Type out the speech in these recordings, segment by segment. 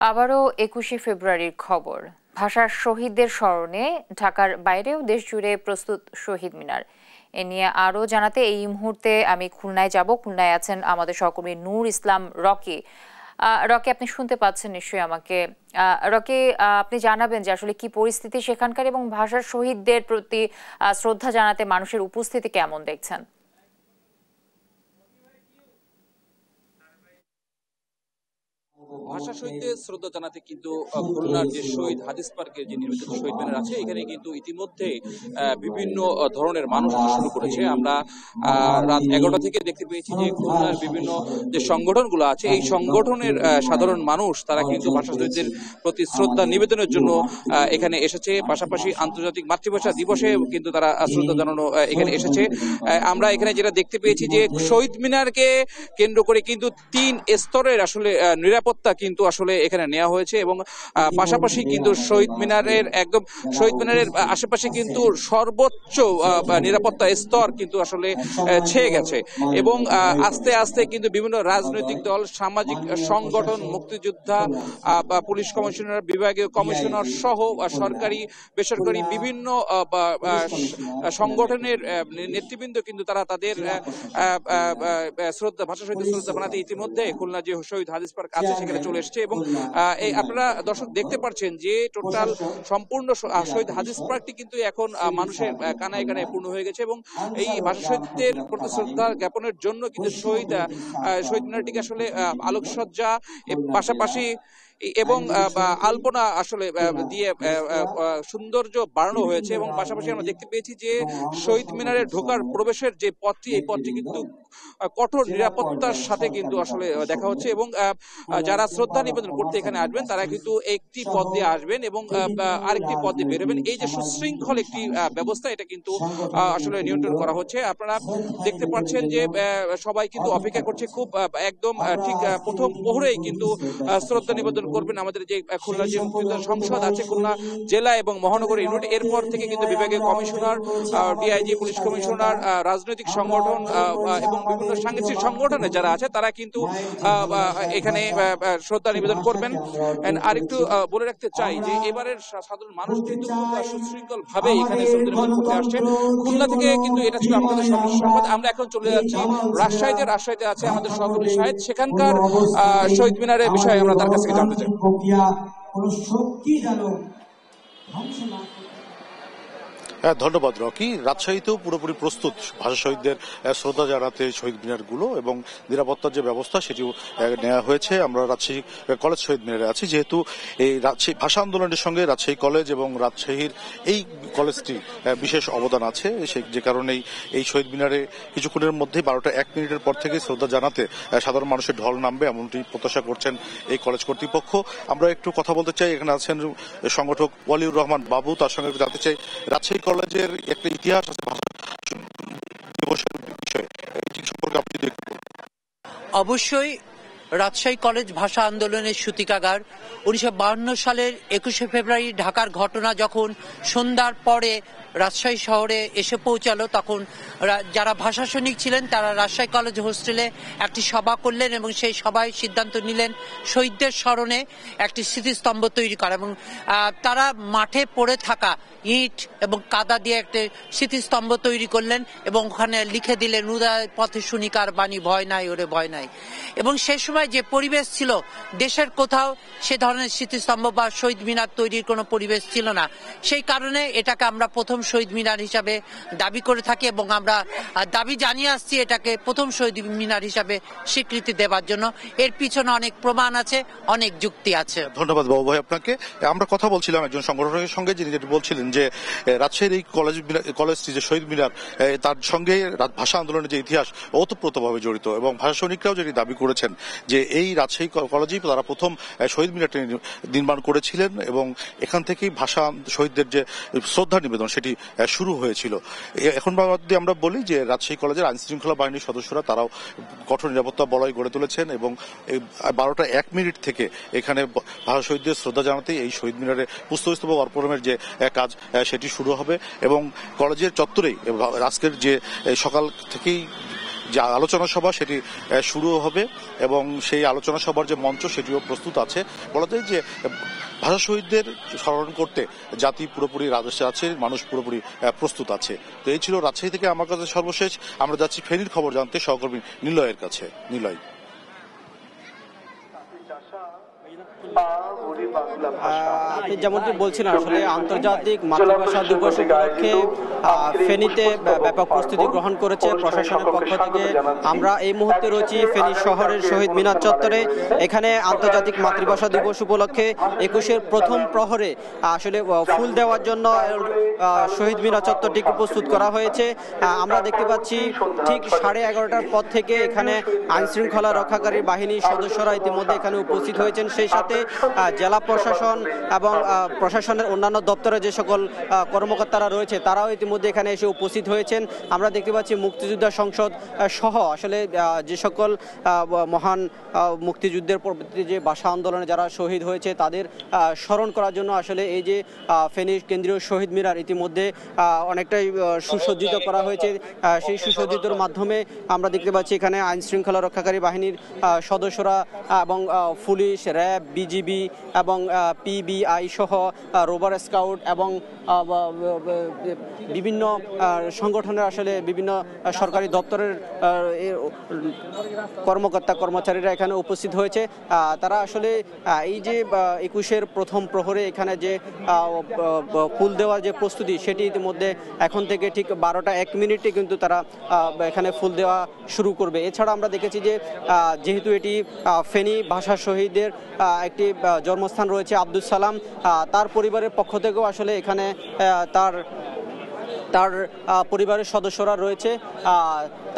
আবারও ২১শে ফেব্রুয়ারির খবর। ভাষার শহীদদের স্মরণে ঢাকার বাইরেও দেশজুড়ে প্রস্তুত শহীদ মিনার। এ নিয়ে আরও জানাতে এই মুহূর্তে আমি খুলনায় যাব। খুলনায় আছেন আমাদের সহকর্মী নূর ইসলাম রকি। রকি, আপনি শুনতে পাচ্ছেন নিশ্চয়ই আমাকে। রকি, আপনি জানাবেন যে আসলে কি পরিস্থিতি সেখানকার এবং ভাষার শহীদদের প্রতি শ্রদ্ধা জানাতে মানুষের উপস্থিতি কেমন দেখছেন? ভাষা শহীদদের শ্রদ্ধা জানাতে কিন্তু খুলনার যে শহীদ হাদিস পার্কের যে নির্মিত শহীদ মিনার আছে, এখানে কিন্তু ইতিমধ্যে বিভিন্ন ধরনের মানুষ শুরু করেছে। আমরা রাত 11টা থেকে দেখতে পেয়েছি যে খুলনার বিভিন্ন যে সংগঠনগুলো আছে, এই সংগঠনের সাধারণ মানুষ তারা কিন্তু ভাষা শহীদদের প্রতি শ্রদ্ধা নিবেদনের জন্য এখানে এসেছে। পাশাপাশি আন্তর্জাতিক মাতৃভাষা দিবসে কিন্তু তারা শ্রদ্ধা জানানো এখানে এসেছে। আমরা এখানে যেটা দেখতে পেয়েছি যে শহীদ মিনারকে কেন্দ্র করে কিন্তু 3 স্তরের আসলে নিরাপত্তা কিন্তু আসলে এখানে নেওয়া হয়েছে এবং পাশাপাশি কিন্তু শহীদ মিনারের আশেপাশে কিন্তু সর্বোচ্চ নিরাপত্তা স্তর কিন্তু আসলে ছেয়ে গেছে এবং আস্তে আস্তে কিন্তু বিভিন্ন রাজনৈতিক দল, সামাজিক সংগঠন, মুক্তিযোদ্ধা, পুলিশ কমিশনার, বিভাগীয় কমিশনার সহ সরকারি বেসরকারি বিভিন্ন সংগঠনের নেতৃবৃন্দ কিন্তু তারা তাদের ভাষা শহীদদের শ্রদ্ধা জানাতে ইতিমধ্যে খুলনা যে শহীদ হাদিস পার্ক আছে সেখানে চলে এসেছে এবং আপনারা দর্শক দেখতে পাচ্ছেন যে টোটাল সম্পূর্ণ শহীদ হাদিস পার্কটি কিন্তু এখন মানুষের কানায় কানায় পূর্ণ হয়ে গেছে এবং এই ভাষা শহীদদের প্রতি শ্রদ্ধা জ্ঞাপনের জন্য কিন্তু শহীদ মিনারটিকে আসলে আলোকসজ্জা পাশাপাশি এবং আলপনা আসলে দিয়ে সৌন্দর্য বাড়ানো হয়েছে এবং পাশাপাশি আমরা দেখতে পেয়েছি যে শহীদ মিনারে ঢোকার প্রবেশের যে পথটি, এই পথটি কিন্তু কঠোর নিরাপত্তার সাথে কিন্তু আসলে দেখা হচ্ছে এবং যারা শ্রদ্ধা নিবেদন করতে এখানে আসবেন তারা কিন্তু একটি পথ দিয়ে আসবেন এবং আরেকটি পথ দিয়ে বেরোবেন। এই যে সুশৃঙ্খল একটি ব্যবস্থা, এটা কিন্তু আসলে নিয়ন্ত্রণ করা হচ্ছে। আপনারা দেখতে পাচ্ছেন যে সবাই কিন্তু অপেক্ষা করছে খুব একদম ঠিক প্রথম প্রহরেই কিন্তু শ্রদ্ধা নিবেদন করবেন আমাদের যে খুলনা যে মুক্তিযোদ্ধা সংসদ আছে, খুলনা জেলা এবং মহানগর ইউনিট। এরপর থেকে কিন্তু বিভাগীয় কমিশনার, ডিআইজি, পুলিশ কমিশনার, রাজনৈতিক সংগঠন এবং বিভিন্ন সাংস্কৃতিক সংগঠনে যারা আছে তারা কিন্তু এখানে শ্রদ্ধা নিবেদন করবেন। আরেকটু বলে রাখতে চাই যে এবারের সাধারণ মানুষ কিন্তু খুব সুশৃঙ্খল ভাবে এখানে শ্রদ্ধা নিবেদন করতে আসছে। খুলনা থেকে কিন্তু এটা ছিল আমাদের সংবাদ। আমরা এখন চলে যাচ্ছি রাজশাহীতে আছে আমাদের সহকর্মী শাহেদ, সেখানকার শহীদ মিনারের বিষয়ে আমরা তার কাছ থেকে জানতে চাই। ধন্যবাদ রকি। রাজশাহীতেও পুরোপুরি প্রস্তুত ভাষা শহীদদের শ্রদ্ধা জানাতে শহীদ মিনারগুলো এবং নিরাপত্তার যে ব্যবস্থা সেটিও নেওয়া হয়েছে। আমরা রাজশাহী কলেজ শহীদ মিনারে আছি, যেহেতু এই রাজশাহী ভাষা আন্দোলনের সঙ্গে রাজশাহী কলেজ এবং রাজশাহীর এই কলেজটি বিশেষ অবদান আছে, যে কারণেই এই শহীদ মিনারে কিছুক্ষণের মধ্যেই 12টা 1 মিনিটের পর থেকে শ্রদ্ধা জানাতে সাধারণ মানুষের ঢল নামবে, এমনটি প্রত্যাশা করছেন এই কলেজ কর্তৃপক্ষ। আমরা একটু কথা বলতে চাই, এখানে আছেন সংগঠক ওয়ালিউর রহমান বাবু, তার সঙ্গে জানতে চাই রাজশাহী কলেজের একটা ইতিহাস আছে ভাষা দিবসের বিষয়ে, এটি সম্পর্কে আপনি দেখুন। অবশ্যই রাজশাহী কলেজ ভাষা আন্দোলনের সূতিকাগার। 1952 সালের 21শে ফেব্রুয়ারি ঢাকার ঘটনা যখন সন্ধ্যার পরে রাজশাহী শহরে এসে পৌঁছালো, তখন যারা ভাষা সৈনিক ছিলেন তারা রাজশাহী কলেজ হোস্টেলে একটি সভা করলেন এবং সেই সভায় সিদ্ধান্ত নিলেন শহীদদের স্মরণে একটি স্মৃতিস্তম্ভ তৈরি করা এবং তারা মাঠে পড়ে থাকা ইট এবং কাদা দিয়ে একটি স্মৃতিস্তম্ভ তৈরি করলেন এবং ওখানে লিখে দিলেন, উদয় পথে শুনিকার বাণী, ভয় নাই ওরে ভয় নাই। এবং সেই সময় যে পরিবেশ ছিল, দেশের কোথাও সে ধরনের স্মৃতিস্তম্ভ বা শহীদ মিনার তৈরির কোনো পরিবেশ ছিল না। সেই কারণে এটাকে আমরা প্রথম শহীদ মিনার হিসাবে দাবি করে থাকি এবং আমরা দাবি জানিয়ে আসছি এটাকে প্রথম শহীদ মিনার হিসাবে স্বীকৃতি দেওয়ার জন্য। এর পিছনে অনেক প্রমাণ আছে, অনেক যুক্তি আছে। ধন্যবাদ বাবু ভাই আপনাকে। আমরা কথা বলছিলাম একজন সংগঠনের সঙ্গে, যিনি যেটি বলছিলেন যে রাজশাহীর এই কলেজটি যে শহীদ মিনার, তার সঙ্গে ভাষা আন্দোলনের যে ইতিহাস ওতপ্রোতভাবে জড়িত এবং ভাষা সৈনিকরাও যেটি দাবি করেছেন যে এই রাজশাহী কলেজেই তারা প্রথম শহীদ মিনারটি নির্মাণ করেছিলেন এবং এখান থেকেই ভাষা শহীদদের যে শ্রদ্ধা নিবেদন সেটি শুরু হয়েছিল। এখন যদি আমরা বলি যে রাজশাহী কলেজের আইন শৃঙ্খলা বাহিনীর সদস্যরা তারাও কঠোর নিরাপত্তা বলয় গড়ে তুলেছেন এবং 12টা 1 মিনিট থেকে এখানে ভাষা শহীদদের শ্রদ্ধা জানাতে এই শহীদ মিনারে পুষ্পস্তবক অর্পণের যে কাজ সেটি শুরু হবে এবং কলেজের চত্বরেই আজকের যে সকাল থেকেই যে আলোচনা সভা সেটি শুরু হবে এবং সেই আলোচনা সভার যে মঞ্চ সেটিও প্রস্তুত আছে। বলা যায় যে ভাষা শহীদদের স্মরণ করতে জাতি পুরোপুরি রাজস্বে আছে, মানুষ পুরোপুরি প্রস্তুত আছে। তো এই ছিল রাজশাহী থেকে আমার কাছে সর্বশেষ। আমরা যাচ্ছি ফেনীর খবর জানতে সহকর্মী নিলয়ের কাছে। নিলয়, আপনি যেমনটি বলছিলেন, আসলে আন্তর্জাতিক মাতৃভাষা দিবস উপলক্ষে ফেনীতে ব্যাপক প্রস্তুতি গ্রহণ করেছে প্রশাসনের পক্ষ থেকে। আমরা এই মুহূর্তে রয়েছি ফেনী শহরের শহীদ মিনার চত্বরে। এখানে আন্তর্জাতিক মাতৃভাষা দিবস উপলক্ষে 21-এর প্রথম প্রহরে আসলে ফুল দেওয়ার জন্য শহীদ মিনার চত্বরটিকে প্রস্তুত করা হয়েছে। আমরা দেখতে পাচ্ছি ঠিক 11:30টার পর থেকে এখানে আইন শৃঙ্খলা রক্ষাকারী বাহিনীর সদস্যরা ইতিমধ্যে এখানে উপস্থিত হয়েছেন। সেই সাথে জেলা প্রশাসন এবং প্রশাসনের অন্যান্য দপ্তরে যে সকল কর্মকর্তারা রয়েছে তারাও ইতিমধ্যে এখানে এসে উপস্থিত হয়েছেন। আমরা দেখতে পাচ্ছি মুক্তিযোদ্ধা সংসদ সহ আসলে যে সকল মহান মুক্তিযুদ্ধের পরবর্তী যে ভাষা আন্দোলনে যারা শহীদ হয়েছে তাদের স্মরণ করার জন্য আসলে এই যে ফেনী কেন্দ্রীয় শহীদ মিনার ইতিমধ্যে অনেকটাই সুসজ্জিত করা হয়েছে। সেই সুসজ্জিতর মাধ্যমে আমরা দেখতে পাচ্ছি এখানে আইন শৃঙ্খলা রক্ষাকারী বাহিনীর সদস্যরা এবং পুলিশ, র্যাব, বিজিবি এবং পিবিআই সহ রোভার স্কাউট এবং বিভিন্ন সংগঠনের আসলে বিভিন্ন সরকারি দপ্তরের কর্মকর্তা কর্মচারীরা এখানে উপস্থিত হয়েছে। তারা আসলে এই যে 21-এর প্রথম প্রহরে এখানে যে ফুল দেওয়ার যে প্রস্তুতি সেটি ইতিমধ্যে এখন থেকে ঠিক 12:01 কিন্তু তারা এখানে ফুল দেওয়া শুরু করবে। এছাড়া আমরা দেখেছি যে যেহেতু এটি ফেনী ভাষা শহীদের একটি জন্মস্থান রয়েছে আব্দুল সালাম, তার পরিবারের পক্ষ থেকেও আসলে এখানে তার পরিবারের সদস্যরা রয়েছে।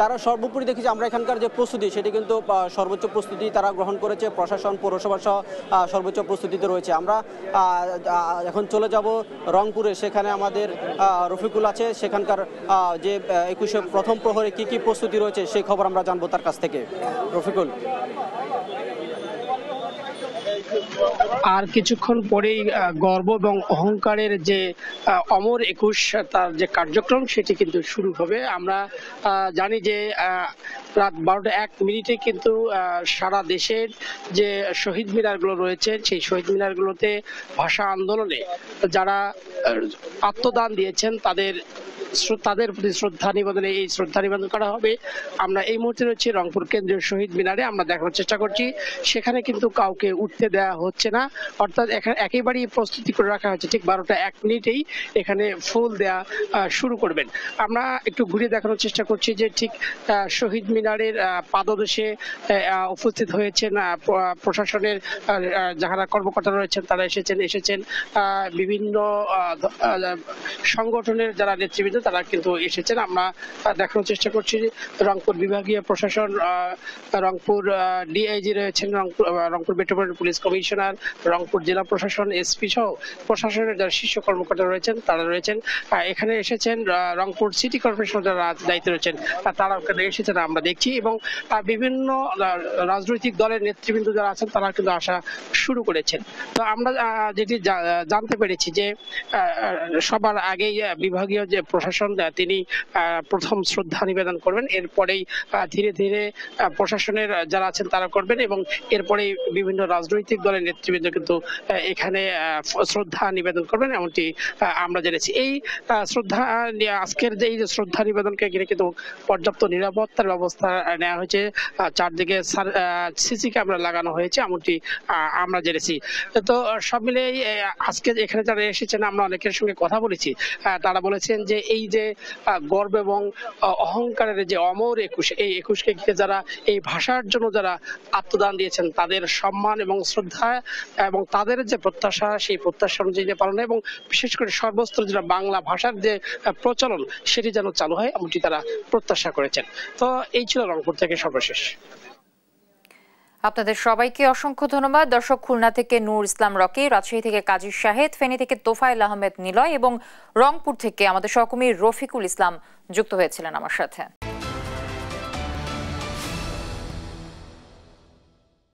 তারা সর্বোপরি দেখেছি আমরা এখানকার যে প্রস্তুতি সেটি কিন্তু সর্বোচ্চ প্রস্তুতি তারা গ্রহণ করেছে। প্রশাসন, পৌরসভা সহ সর্বোচ্চ প্রস্তুতিতে রয়েছে। আমরা এখন চলে যাব রংপুরে, সেখানে আমাদের রফিকুল আছে। সেখানকার যে 21-এর প্রথম প্রহরে কি কি প্রস্তুতি রয়েছে সেই খবর আমরা জানবো তার কাছ থেকে। রফিকুল, আর কিছুক্ষণ পরেই গর্ব এবং অহংকারের যে অমর 21 তার যে কার্যক্রম সেটি কিন্তু শুরু হবে। আমরা জানি যে রাত 12:01 কিন্তু সারা দেশের যে শহীদ মিনারগুলো রয়েছে সেই শহীদ মিনারগুলোতে ভাষা আন্দোলনে যারা আত্মদান দিয়েছেন তাদের প্রতি শ্রদ্ধা নিবেদনে এই শ্রদ্ধা নিবেদন করা হবে। আমরা এই মুহূর্তে রয়েছি রংপুর কেন্দ্রীয় শহীদ মিনারে। আমরা দেখার চেষ্টা করছি সেখানে কিন্তু কাউকে উঠতে দেওয়া হচ্ছে না, অর্থাৎ একেবারেই প্রস্তুতি করে রাখা হয়েছে। ঠিক 12:01 এখানে ফুল দেওয়া শুরু করবেন। আমরা একটু ঘুরে দেখানোর চেষ্টা করছি যে ঠিক শহীদ মিনারের পাদদেশে উপস্থিত হয়েছেন প্রশাসনের যারা কর্মকর্তা রয়েছেন, তারা এসেছেন বিভিন্ন সংগঠনের যারা নেতৃবৃন্দ তারা কিন্তু এসেছেন। আমরা দেখানোর চেষ্টা করছি রংপুর বিভাগীয় প্রশাসন, রংপুর ডিআইজি রয়েছেন, Rangpur metropolitan police commissioner, Rangpur জেলা প্রশাসন, এসপি সহ প্রশাসনের যারা শীর্ষ কর্মকর্তা রয়েছেন তারা রয়েছেন। এখানে এসেছেন রংপুর সিটি কর্পোরেশন যারা দায়িত্বে রয়েছেন তারা এখানে এসেছেন আমরা দেখছি, এবং বিভিন্ন রাজনৈতিক দলের নেতৃবৃন্দ যারা আছেন তারা কিন্তু আসা শুরু করেছেন। তো আমরা যেটি জানতে পেরেছি যে সবার আগেই বিভাগীয় যে প্রশাসন তিনি প্রথম শ্রদ্ধা নিবেদন করবেন, এরপরেই ধীরে ধীরে প্রশাসনের যারা আছেন তারা করবেন, এবং এরপরে বিভিন্ন রাজনৈতিক দলের নেতৃবৃন্দ কিন্তু এখানে শ্রদ্ধা নিবেদন করবেন এমনটি আমরা জেনেছি। এই শ্রদ্ধা আজকের যে শ্রদ্ধা নিবেদনকে ঘিরে কিন্তু পর্যাপ্ত নিরাপত্তার ব্যবস্থা নেওয়া হয়েছে, চারদিকে সিসি ক্যামেরা লাগানো হয়েছে এমনটি আমরা জেনেছি। তো সব মিলে আজকে এখানে যারা এসেছেন আমরা অনেকের সঙ্গে কথা বলেছি, তারা বলেছেন যে এই যে গর্ব এবং অহংকারের যে অমর 21, এই 21কে ঘিরে যারা এই ভাষার জন্য যারা আত্মদান দিয়েছেন তাদের সম্মান এবং শ্রদ্ধা এবং তাদের যে প্রত্যাশা সেই প্রত্যাশা অনুযায়ী পালন, এবং বিশেষ করে সর্বস্তর যেটা বাংলা ভাষার যে প্রচলন সেটি যেন চালু হয় এমনটি তারা প্রত্যাশা করেছেন। তো এই ছিল রংপুর থেকে সর্বশেষ। আপনাদের সবাইকে অসংখ্য ধন্যবাদ। দর্শক, খুলনা থেকে নূর ইসলাম রকি, রাজশাহী থেকে কাজী শাহেদ, ফেনী থেকে তোফায়েল আহমেদ নিলয় এবং রংপুর থেকে আমাদের সহকর্মী রফিকুল ইসলাম যুক্ত হয়েছিলেন আমার সাথে।